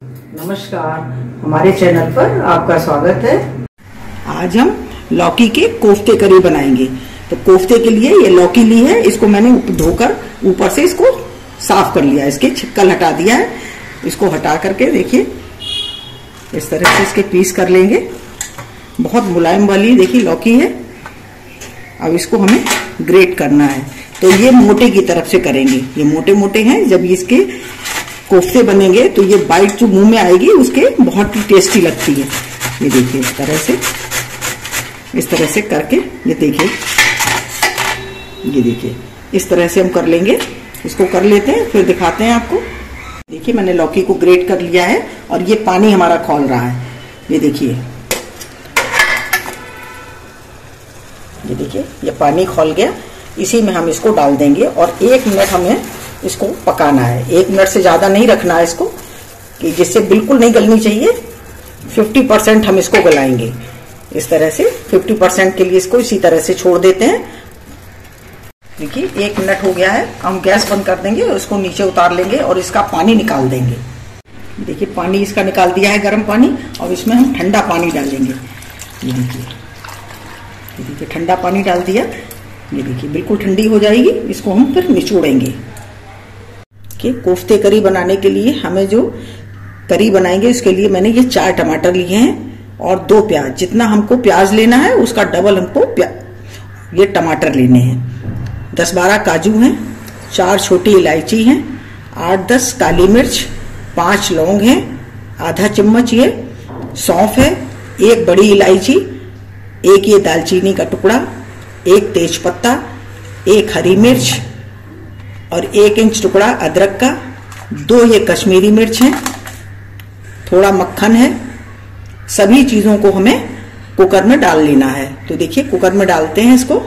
नमस्कार, हमारे चैनल पर आपका स्वागत है। आज हम लौकी के कोफ्ते करी बनाएंगे। तो कोफ्ते के लिए ये लौकी ली है, इसको मैंने धोकर ऊपर से इसको साफ कर लिया, इसके छिक्कल हटा दिया है। इसको हटा करके देखिए इस तरह से इसके पीस कर लेंगे। बहुत मुलायम वाली देखिए लौकी है। अब इसको हमें ग्रेट करना है, तो ये मोटे की तरफ से करेंगे। ये मोटे मोटे हैं, जब इसके कोफ्ते बनेंगे तो ये बाइट जो मुंह में आएगी उसके बहुत ही टेस्टी लगती है। ये देखिए इस तरह से करके ये देखिए इस तरह से हम कर लेंगे। इसको कर लेते हैं, फिर दिखाते हैं आपको। देखिए मैंने लौकी को ग्रेट कर लिया है और ये पानी हमारा खौल रहा है। ये देखिए ये पानी खौल गया। इसी में हम इसको डाल देंगे और 1 मिनट हमें इसको पकाना है। 1 मिनट से ज्यादा नहीं रखना है इसको, कि जिससे बिल्कुल नहीं गलनी चाहिए। 50% हम इसको गलाएंगे। इस तरह से 50% के लिए इसको इसी तरह से छोड़ देते हैं। देखिए 1 मिनट हो गया है। हम गैस बंद कर देंगे और इसको नीचे उतार लेंगे और इसका पानी निकाल देंगे। देखिए पानी इसका निकाल दिया है, गर्म पानी। और इसमें हम ठंडा पानी डालेंगे। ये देखिए ठंडा पानी डाल दिया। ये देखिए बिल्कुल ठंडी हो जाएगी। इसको हम फिर निचोड़ेंगे। कोफ्ते करी बनाने के लिए हमें जो करी बनाएंगे उसके लिए मैंने ये 4 टमाटर लिए हैं और 2 प्याज। जितना हमको प्याज लेना है उसका डबल हमको ये टमाटर लेने हैं। 10-12 काजू हैं, 4 छोटी इलायची हैं, 8-10 काली मिर्च, 5 लौंग हैं, आधा चम्मच ये सौंफ है, 1 बड़ी इलायची, 1 ये दालचीनी का टुकड़ा, 1 तेज पत्ता, 1 हरी मिर्च और 1 इंच टुकड़ा अदरक का, 2 ये कश्मीरी मिर्च हैं, थोड़ा मक्खन है। सभी चीजों को हमें कुकर में डाल लेना है। तो देखिए कुकर में डालते हैं इसको।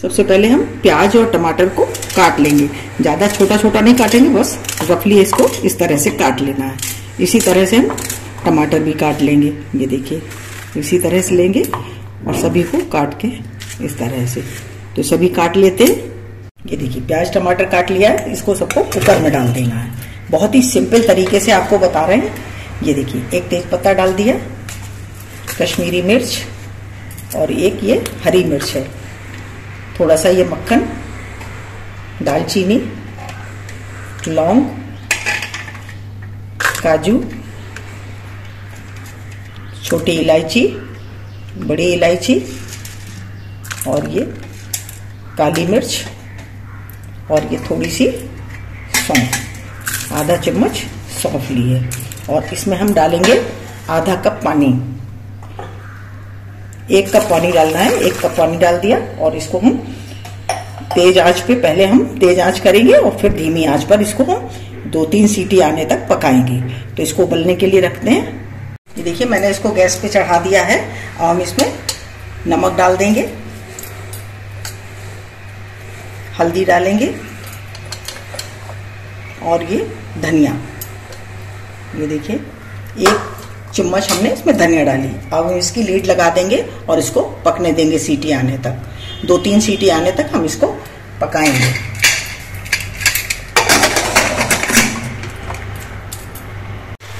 सबसे पहले हम प्याज और टमाटर को काट लेंगे। ज्यादा छोटा छोटा नहीं काटेंगे, बस रफली इसको इस तरह से काट लेना है। इसी तरह से हम टमाटर भी काट लेंगे। ये देखिए इसी तरह से लेंगे और सभी को काट के इस तरह से। तो सभी काट लेते हैं। ये देखिए प्याज टमाटर काट लिया है। इसको सबको कुकर में डाल देना है। बहुत ही सिंपल तरीके से आपको बता रहे हैं। ये देखिए 1 तेज पत्ता डाल दिया, कश्मीरी मिर्च और 1 ये हरी मिर्च है, थोड़ा सा ये मक्खन, दालचीनी, लौंग, काजू, छोटी इलायची, बड़ी इलायची और ये काली मिर्च और ये थोड़ी सी सौंफ, आधा चम्मच सौंफ ली है। और इसमें हम डालेंगे आधा कप पानी। 1 कप पानी डालना है। 1 कप पानी डाल दिया और इसको हम तेज आंच पे, पहले हम तेज आंच करेंगे और फिर धीमी आंच पर इसको हम 2-3 सीटी आने तक पकाएंगे। तो इसको उबलने के लिए रखते हैं। ये देखिए मैंने इसको गैस पे चढ़ा दिया है और हम इसमें नमक डाल देंगे, हल्दी डालेंगे और ये धनिया। ये देखिए 1 चम्मच हमने इसमें धनिया डाली। अब हम इसकी लीड लगा देंगे और इसको पकने देंगे सीटी आने तक। 2-3 सीटी आने तक हम इसको पकाएंगे।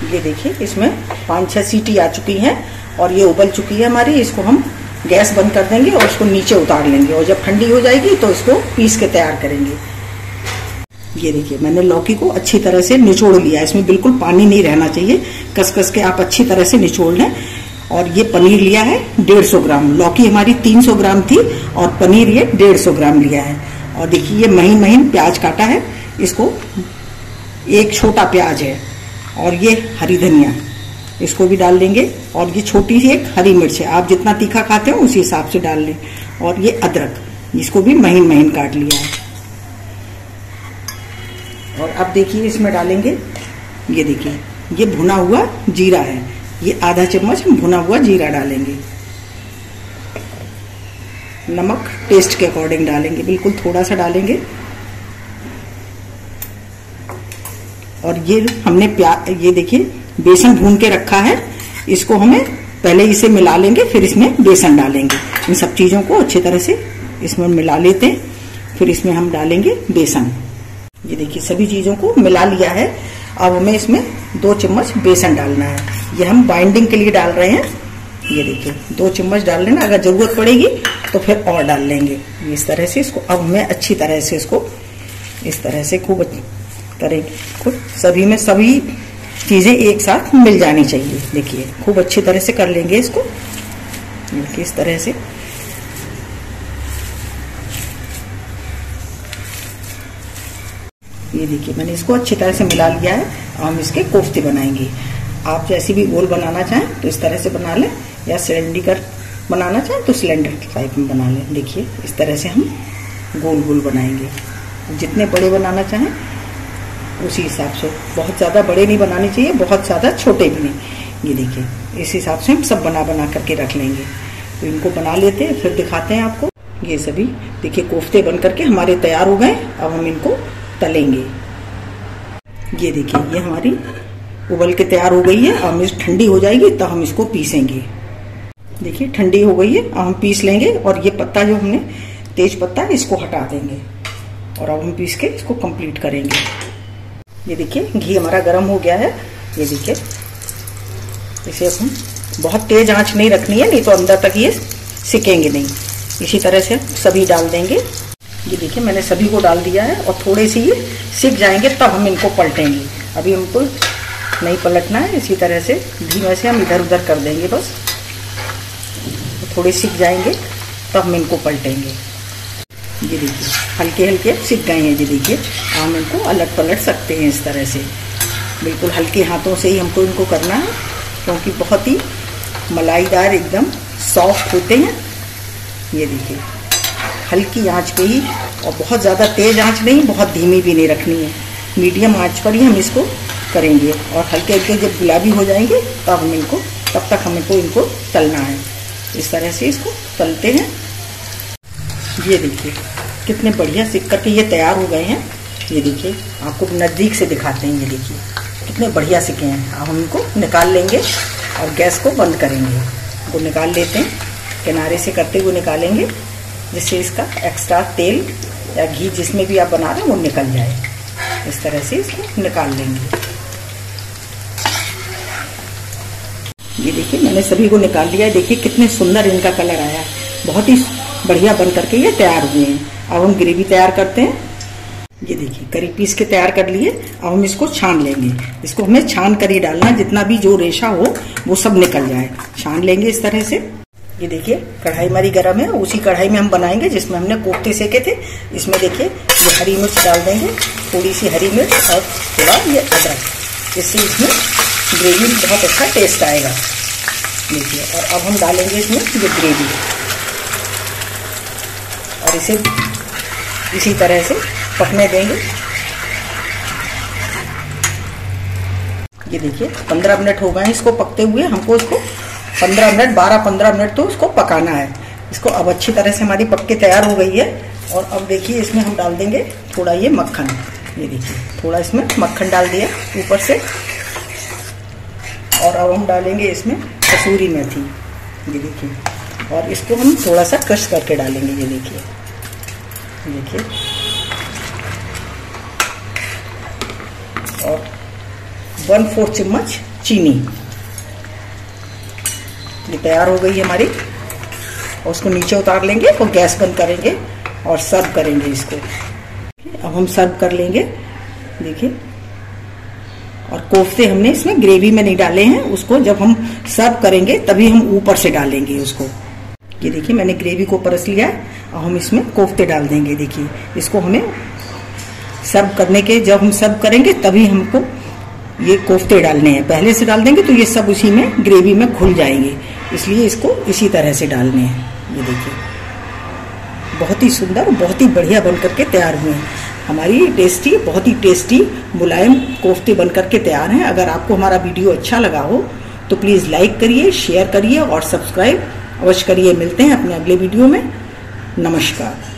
ये देखिए इसमें 5-6 सीटी आ चुकी हैं और ये उबल चुकी है हमारी। इसको हम गैस बंद कर देंगे और इसको नीचे उतार लेंगे और जब ठंडी हो जाएगी तो इसको पीस के तैयार करेंगे। ये देखिए मैंने लौकी को अच्छी तरह से निचोड़ लिया। इसमें बिल्कुल पानी नहीं रहना चाहिए। कस के आप अच्छी तरह से निचोड़ लें। और ये पनीर लिया है 150 ग्राम। लौकी हमारी 300 ग्राम थी और पनीर ये 150 ग्राम लिया है। और देखिए ये महीन महीन प्याज काटा है। इसको 1 छोटा प्याज है और ये हरी धनिया, इसको भी डाल देंगे। और ये छोटी सी 1 हरी मिर्च है। आप जितना तीखा खाते हो उसी हिसाब से डाल लें। और ये अदरक, इसको भी महीन महीन काट लिया है। और अब देखिए इसमें डालेंगे, ये देखिए ये भुना हुआ जीरा है। ये आधा चम्मच हम भुना हुआ जीरा डालेंगे। नमक टेस्ट के अकॉर्डिंग डालेंगे, बिल्कुल थोड़ा सा डालेंगे। और ये हमने ये देखिए बेसन भून के रखा है। इसको हमें पहले इसे मिला लेंगे, फिर इसमें बेसन डालेंगे। इन सब चीजों को अच्छी तरह से इसमें मिला लेते हैं। फिर इसमें हम डालेंगे बेसन। ये देखिए सभी चीजों को मिला लिया है अब हमें इसमें 2 चम्मच बेसन डालना है। ये हम बाइंडिंग के लिए डाल रहे हैं। ये देखिए 2 चम्मच डाल लेना, अगर जरूरत पड़ेगी तो फिर और डाल लेंगे। इस तरह से इसको अब हमें अच्छी तरह से इसको इस तरह से खूब करेंगे। खूब सभी में सभी चीजें एक साथ मिल जानी चाहिए। देखिए खूब अच्छी तरह से कर लेंगे इसको। देखिए इस तरह से ये देखिए मैंने इसको अच्छी तरह से मिला लिया है। हम इसके कोफ्ते बनाएंगे। आप जैसे भी गोल बनाना चाहें तो इस तरह से बना लें, या सिलेंडर बनाना चाहें तो सिलेंडर टाइप में बना लें। देखिए इस तरह से हम गोल गोल बनाएंगे। जितने बड़े बनाना चाहें उसी हिसाब से, बहुत ज़्यादा बड़े नहीं बनाने चाहिए, बहुत ज़्यादा छोटे भी नहीं। ये देखिए इस हिसाब से हम सब बना करके रख लेंगे। तो इनको बना लेते हैं, फिर दिखाते हैं आपको। ये सभी देखिए कोफ्ते बन करके हमारे तैयार हो गए। अब हम इनको तलेंगे। ये देखिए ये हमारी उबल के तैयार हो गई है। अब इस ठंडी हो जाएगी तब हम इसको पीसेंगे। देखिए ठंडी हो गई है, अब हम पीस लेंगे। और ये पत्ता जो हमने तेज पत्ता है इसको हटा देंगे और अब हम पीस के इसको कंप्लीट करेंगे। ये देखिए घी हमारा गर्म हो गया है। ये देखिए इसे अब हम बहुत तेज आंच नहीं रखनी है, नहीं तो अंदर तक ये सिकेंगे नहीं। इसी तरह से सभी डाल देंगे। ये देखिए मैंने सभी को डाल दिया है और थोड़े से ये सिक जाएंगे तब हम इनको पलटेंगे। अभी हमको नहीं पलटना है, इसी तरह से धीमे से हम इधर उधर कर देंगे बस। थोड़े सिक जाएंगे तब हम इनको पलटेंगे। ये देखिए हल्के हल्के सिक गए हैं। ये देखिए हम इनको अलट पलट सकते हैं इस तरह से। बिल्कुल हल्के हाथों से ही हमको इनको करना है, क्योंकि बहुत ही मलाईदार एकदम सॉफ्ट होते हैं। ये देखिए हल्की आंच पे ही, और बहुत ज़्यादा तेज आंच नहीं, बहुत धीमी भी नहीं रखनी है, मीडियम आंच पर ही हम इसको करेंगे। और हल्के हल्के जब गुलाबी हो जाएंगे तब हम इनको, तब तक हमको इनको तलना है। इस तरह से इसको तलते हैं। ये देखिए कितने बढ़िया सिक करके ये तैयार हो गए हैं। ये देखिए आपको नज़दीक से दिखाते हैं। ये देखिए कितने बढ़िया सिके हैं। अब हम इनको निकाल लेंगे और गैस को बंद करेंगे। इनको निकाल लेते हैं, किनारे से करते हुए निकालेंगे, जिससे इसका एक्स्ट्रा तेल या घी जिसमें भी आप बना रहे हैं वो निकल जाए। इस तरह से इसको निकाल लेंगे। ये देखिए मैंने सभी को निकाल लिया है। देखिए कितने सुंदर इनका कलर आया है, बहुत ही बढ़िया बन करके ये तैयार हुए हैं। अब हम ग्रेवी तैयार करते हैं। ये देखिए करी पीस के तैयार कर लिए। अब हम इसको छान लेंगे। इसको हमें छान कर ही डालना, जितना भी जो रेशा हो वो सब निकल जाए। छान लेंगे इस तरह से। ये देखिए कढ़ाई हमारी गर्म है, उसी कढ़ाई में हम बनाएंगे जिसमें हमने कोफ्ते सेके थे। इसमें देखिए ये हरी मिर्च डाल देंगे, थोड़ी सी हरी मिर्च और थोड़ा ये अदरक। इससे इसमें ग्रेवी में बहुत अच्छा टेस्ट आएगा। देखिए और अब हम डालेंगे इसमें ये ग्रेवी और इसे इसी तरह से पकने देंगे। ये देखिए 15 मिनट हो गए हैं इसको पकते हुए। हमको इसको 15 मिनट 12-15 मिनट तो इसको पकाना है। इसको अब अच्छी तरह से हमारी पक के तैयार हो गई है। और अब देखिए इसमें हम डाल देंगे थोड़ा ये मक्खन। ये देखिए थोड़ा इसमें मक्खन डाल दिया ऊपर से। और अब हम डालेंगे इसमें कसूरी मेथी। ये देखिए और इसको हम थोड़ा सा क्रश करके डालेंगे। ये देखिए और 1/4 चम्मच चीनी। ये तैयार हो गई है हमारी। और उसको नीचे उतार लेंगे और गैस बंद करेंगे और सर्व करेंगे इसको। अब हम सर्व कर लेंगे। देखिए और कोफ्ते हमने इसमें ग्रेवी में नहीं डाले हैं, उसको जब हम सर्व करेंगे तभी हम ऊपर से डालेंगे उसको। ये देखिए मैंने ग्रेवी को परस लिया है। अब हम इसमें कोफ्ते डाल देंगे। देखिए इसको हमें सर्व करने के, जब हम सर्व करेंगे तभी हमको ये कोफ्ते डालने हैं। पहले से डाल देंगे तो ये सब उसी में ग्रेवी में घुल जाएंगे, इसलिए इसको इसी तरह से डालने हैं। ये देखिए बहुत ही सुंदर, बहुत ही बढ़िया बन करके तैयार हुए हैं। हमारी टेस्टी, बहुत ही टेस्टी मुलायम कोफ्ते बन करके तैयार हैं। अगर आपको हमारा वीडियो अच्छा लगा हो तो प्लीज़ लाइक करिए, शेयर करिए और सब्सक्राइब अवश्य करिए। मिलते हैं अपने अगले वीडियो में। नमस्कार।